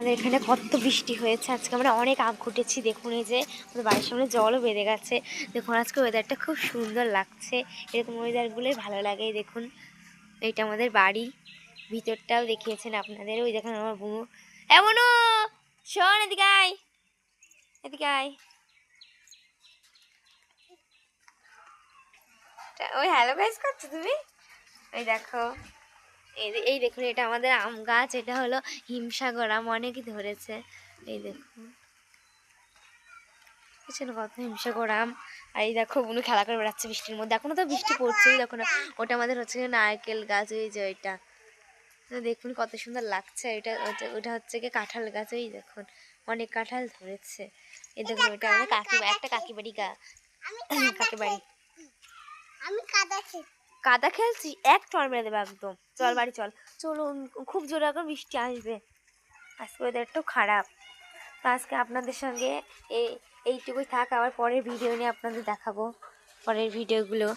আমাদের এখানে কত বৃষ্টি হয়েছে আজকে, আমরা অনেক আগ ঘুটেছি। দেখুন এই যে আমাদের বাড়ির সামনে জলও বেঁধে গেছে। দেখুন আজকে ওয়েদারটা খুব সুন্দর লাগছে, এরকম ওয়েদারগুলোই ভালো লাগে। দেখুন এইটা আমাদের বাড়ি, ভিতরটাও দেখিয়েছেন আপনাদের। ওই দেখুন আমার বুনু, এমনও শোন এদিকে আয়, এদিকে আয়। ওই হ্যালো গাইস করছো তুমি? ওই দেখো, এই দেখুন এটা আমাদের আম গাছ, এটা হলো হিমসাগর আম, অনেকই ধরেছে। এই দেখুন পিছনে কত হিমসাগর আম। আর এই দেখো বুনু খেলা করে বেড়াচ্ছে বৃষ্টির মধ্যে, এখনো তো বৃষ্টি পড়ছেই। দেখো না, ওটা আমাদের হচ্ছে নারকেল গাছ, ওই যে ওইটা দেখুন কত সুন্দর লাগছে। ওটা হচ্ছে কি কাঁঠাল গাছ, ওই দেখুন অনেক কাঁঠাল ধরেছে। এই দেখুন ওটা আমাদের একটা কাকি বাড়ি কাকি বাড়ি। কাদা খেলছি, এক টর মেরে দেবে একদম। চল বাড়ি চল, চলুন, খুব জোরে এখন বৃষ্টি আসবে, আজকে ওয়েদারটাও খারাপ। তো আজকে আপনাদের সঙ্গে এইটুকুই থাক, আবার পরের ভিডিও নিয়ে আপনাদের দেখাবো পরের ভিডিওগুলো।